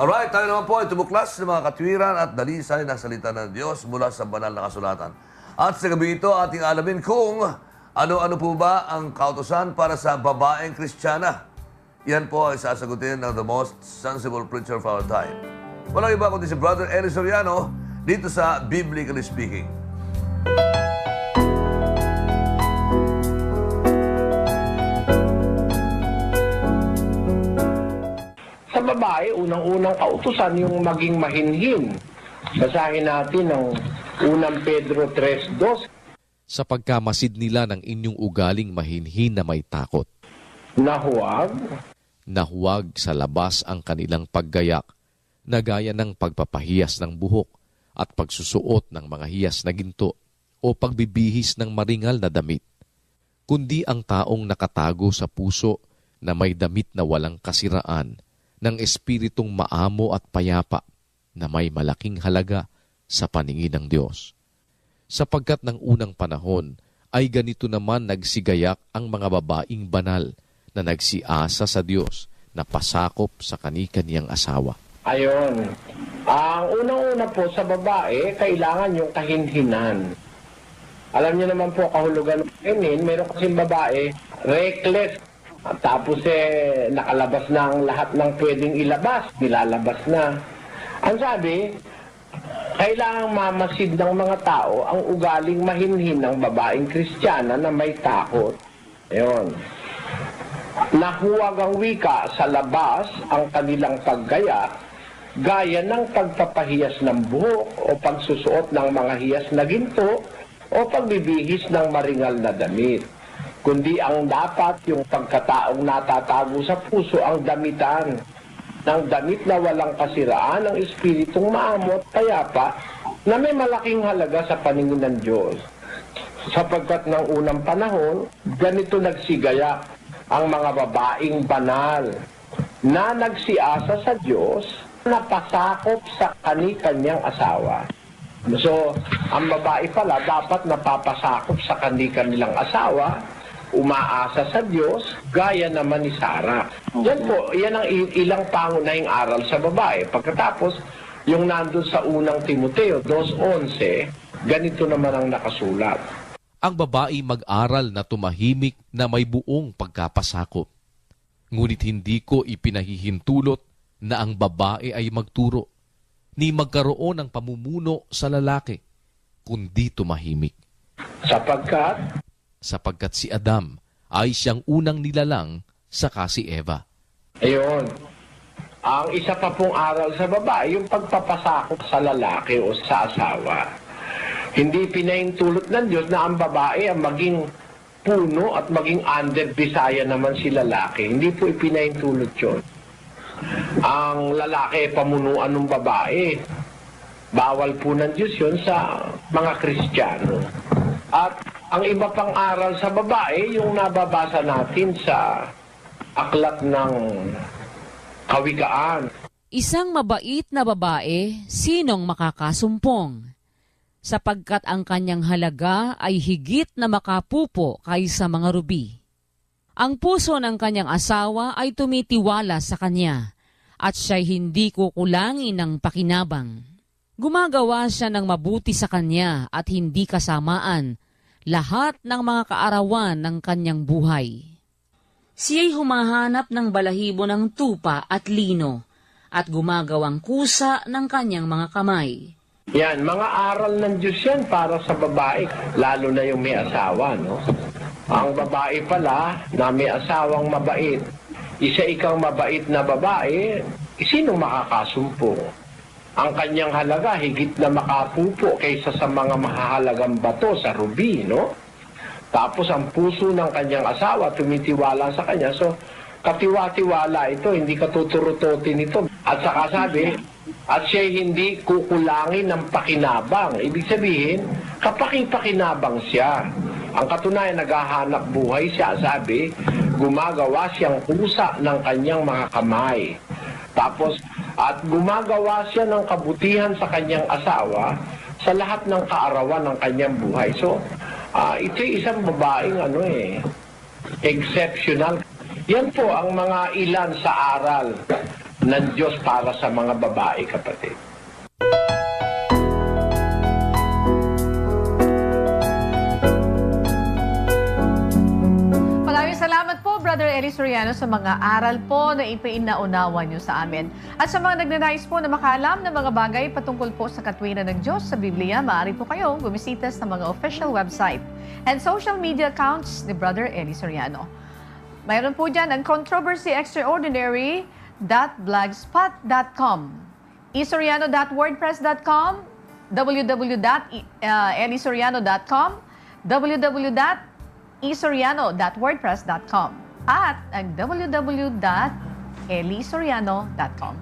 Alright, tayo naman po ay tumuklas ng mga katwiran at dalisay na salita ng Diyos mula sa banal na kasulatan. At sa gabi ito, ating alamin kung ano-ano po ba ang kautusan para sa babaeng Kristiyana. Yan po ay sasagutin ng the most sensible preacher of our time. Walang iba kundi si Brother Eli Soriano dito sa Biblically Speaking. Sa babae, unang-unang kautusan yung maging mahinhin. Basahin natin ang 1 Pedro 3:2. Sapagka masid nila ng inyong ugaling mahinhin na may takot, Na huwag na huwag sa labas ang kanilang paggayak, na gaya ng pagpapahiyas ng buhok at pagsusuot ng mga hiyas na ginto o pagbibihis ng maringal na damit, kundi ang taong nakatago sa puso na may damit na walang kasiraan, ng espiritong maamo at payapa na may malaking halaga sa paningin ng Diyos. Sapagkat ng unang panahon ay ganito naman nagsigayak ang mga babaing banal na nagsiasa sa Diyos na pasakop sa kani-kaniyang asawa. Ayon. Ang unang-una po sa babae, kailangan yung kahinhinan. Alam niyo naman po, kahulugan ng kahinhin, meron kasing babae, reckless. At tapos nakalabas na ang lahat ng pwedeng ilabas, nilalabas na. Ang sabi, kailangang mamasid ng mga tao ang ugaling mahinhin ng babaeng Kristiyana na may takot. Ayon. Nahuwag ang wika sa labas ang kanilang paggaya, gaya ng pagpapahiyas ng buhok o pagsusuot ng mga hiyas na ginto o pagbibihis ng maringal na damit. Kundi ang dapat yung pagkataong natatago sa puso ang damitan ng damit na walang kasiraan ng espiritong maamot payapa na may malaking halaga sa paningin ng Diyos. Sapagkat ng unang panahon, ganito nagsigaya ang mga babaeng banal na nagsiasa sa Diyos na pasakop sa kani-kanyang asawa. So, ang babae pala dapat napapasakop sa kani-kanilang asawa, umaasa sa Diyos, gaya naman ni Sarah. Yan po, yan ang ilang pangunahing aral sa babae. Pagkatapos, yung nandun sa unang Timoteo 2:11, ganito naman ang nakasulat. Ang babae mag-aral na tumahimik na may buong pagkapasakop. Ngunit hindi ko ipinahihintulot na ang babae ay magturo, ni magkaroon ng pamumuno sa lalaki, kundi tumahimik. Sapagkat si Adam ay siyang unang nilalang saka si Eva. Ayun. Ang isa pa pong aral sa babae, yung pagpapasakop sa lalaki o sa asawa. Hindi pinahintulot ng Diyos na ang babae ang maging puno at maging under bisaya naman si lalaki. Hindi po ipinahintulot yun. Ang lalaki pamunuan ng babae. Bawal po ng Diyos yun sa mga Kristiyano. At ang iba pang aral sa babae, yung nababasa natin sa aklat ng Kawikaan. Isang mabait na babae, sinong makakasumpong? Sapagkat ang kanyang halaga ay higit na makapupo kaysa mga rubi. Ang puso ng kanyang asawa ay tumitiwala sa kanya, at siya'y hindi kukulangin ng pakinabang. Gumagawa siya ng mabuti sa kanya at hindi kasamaan lahat ng mga kaarawan ng kanyang buhay. Siya'y humahanap ng balahibo ng tupa at lino at gumagawang kusa ng kanyang mga kamay. Yan, mga aral ng Diyos yan para sa babae, lalo na yung may asawa, no? Ang babae pala na may asawang mabait, isa ikang mabait na babae, sino makakasumpong? Ang kanyang halaga higit na makapupo kaysa sa mga mahahalagang bato sa rubi, no? Tapos ang puso ng kanyang asawa tumitiwala sa kanya. So, katiwa-tiwala ito, hindi katuturutotin ito. At saka sabi, at siya hindi kukulangin ng pakinabang. Ibig sabihin, kapaking-pakinabang siya. Ang katunayan, naghahanap buhay siya, sabi, gumagawa siyang kusa ng kanyang mga kamay. Tapos, at gumagawa siya ng kabutihan sa kanyang asawa sa lahat ng kaarawan ng kanyang buhay. So, ito isang babaeng exceptional. Yan po ang mga ilan sa aral ng Diyos para sa mga babae, kapatid. Maraming salamat po, Brother Eli Soriano, sa mga aral po na ipinaunawa niyo sa amin. At sa mga nagnanais po na makaalam ng mga bagay patungkol po sa katwiran ng Diyos sa Biblia, maaari po kayong bumisita sa mga official website and social media accounts ni Brother Eli Soriano. Mayroon po dyan ang controversyextraordinary.blogspot.com, isoriano.wordpress.com, www.elisoriano.com, www.isoriano.wordpress.com, at ang www.elisoriano.com.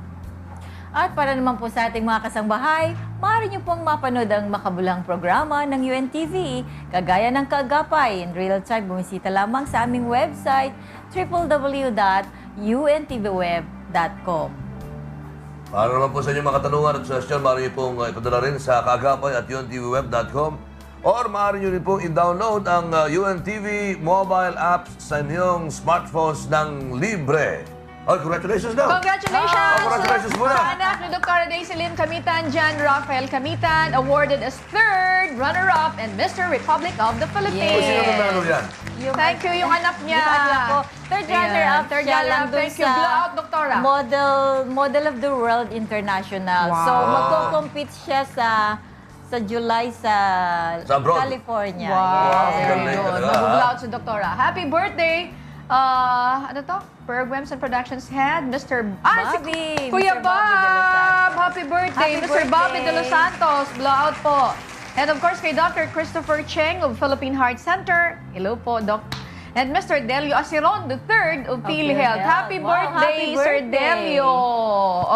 At para naman po sa ating mga kasangbahay, maaari niyo pong mapanood ang makabulang programa ng UNTV, kagaya ng Kaagapay. In real time, bumisita lamang sa aming website, www.untvweb.com. Para naman po sa inyong mga katanungan at suggestion, maaari niyo pong ipadala rin sa kaagapay at untvweb.com or maaari niyo rin pong i-download ang UNTV mobile apps sa inyong smartphones ng libre. Oh, congratulations daw! Congratulations! Congratulations muna! Sa anak ni Dr. Daisy Lynn Camitan, John Rafael Camitan, awarded as third runner-up and Mr. Republic of the Philippines. O, sino nanalo yan? Thank you, yung anak niya. Yung anak ko, third runner-up Third siya lang runner-up. dun Thank you. sa Blow out, Doktora. Model of the World International. Wow. So, magko-compete siya sa July sa abroad. California. Wow. Yes. Galing Very good. talaga, Mag-blow ha? out si Doktora. Happy birthday! Ano to? Programs and Productions Head, Mr. Bobby. Kuya Mr. Bobby De Los Bob! Santos. Happy birthday, Happy Mr. Bobby birthday. De Los Santos. Blow out po. And of course, kay Dr. Christopher Cheng of Philippine Heart Center. Hello po, Doc. And Mr. Delio Asiron III of PhilHealth. Happy Wow, birthday, happy Sir birthday. Delio!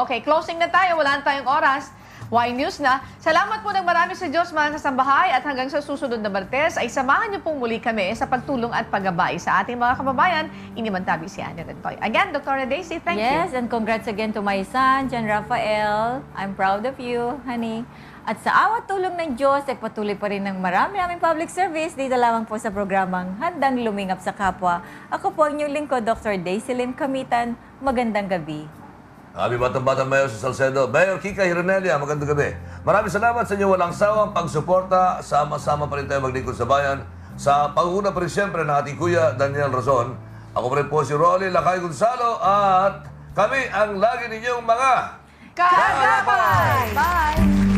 Okay, closing na tayo. Wala na tayong oras. Y News na. Salamat po ng marami sa Diyos, mga kasambahay, at hanggang sa susunod na Martes ay samahan niyo pong muli kami sa pagtulong at paggabay sa ating mga kababayan. Inimantabi si Anne Rentoy. Again, Dr. Daisy, thank you. Yes, and congrats again to my son, John Rafael. I'm proud of you, honey. At sa awat tulong ng Diyos, ay patuloy pa rin ng marami public service dito lamang po sa programang Handang Lumingap sa Kapwa. Ako po ang inyong lingkod, Dr. Daisy Lynn Camitan. Magandang gabi. Kami Batang-Batang Mayor sa Salcedo. Mayor Kika Hironelia, magandang gabi. Maraming salamat sa inyong walang sawang pagsuporta. Sama-sama pa rin tayo maglingkod sa bayan. Sa panguna pa rin siyempre ng ating Kuya Daniel Razon. Ako pa rin po si Rolly Lakay Gonzalo at kami ang lagi ninyong mga Kaagapay! Bye!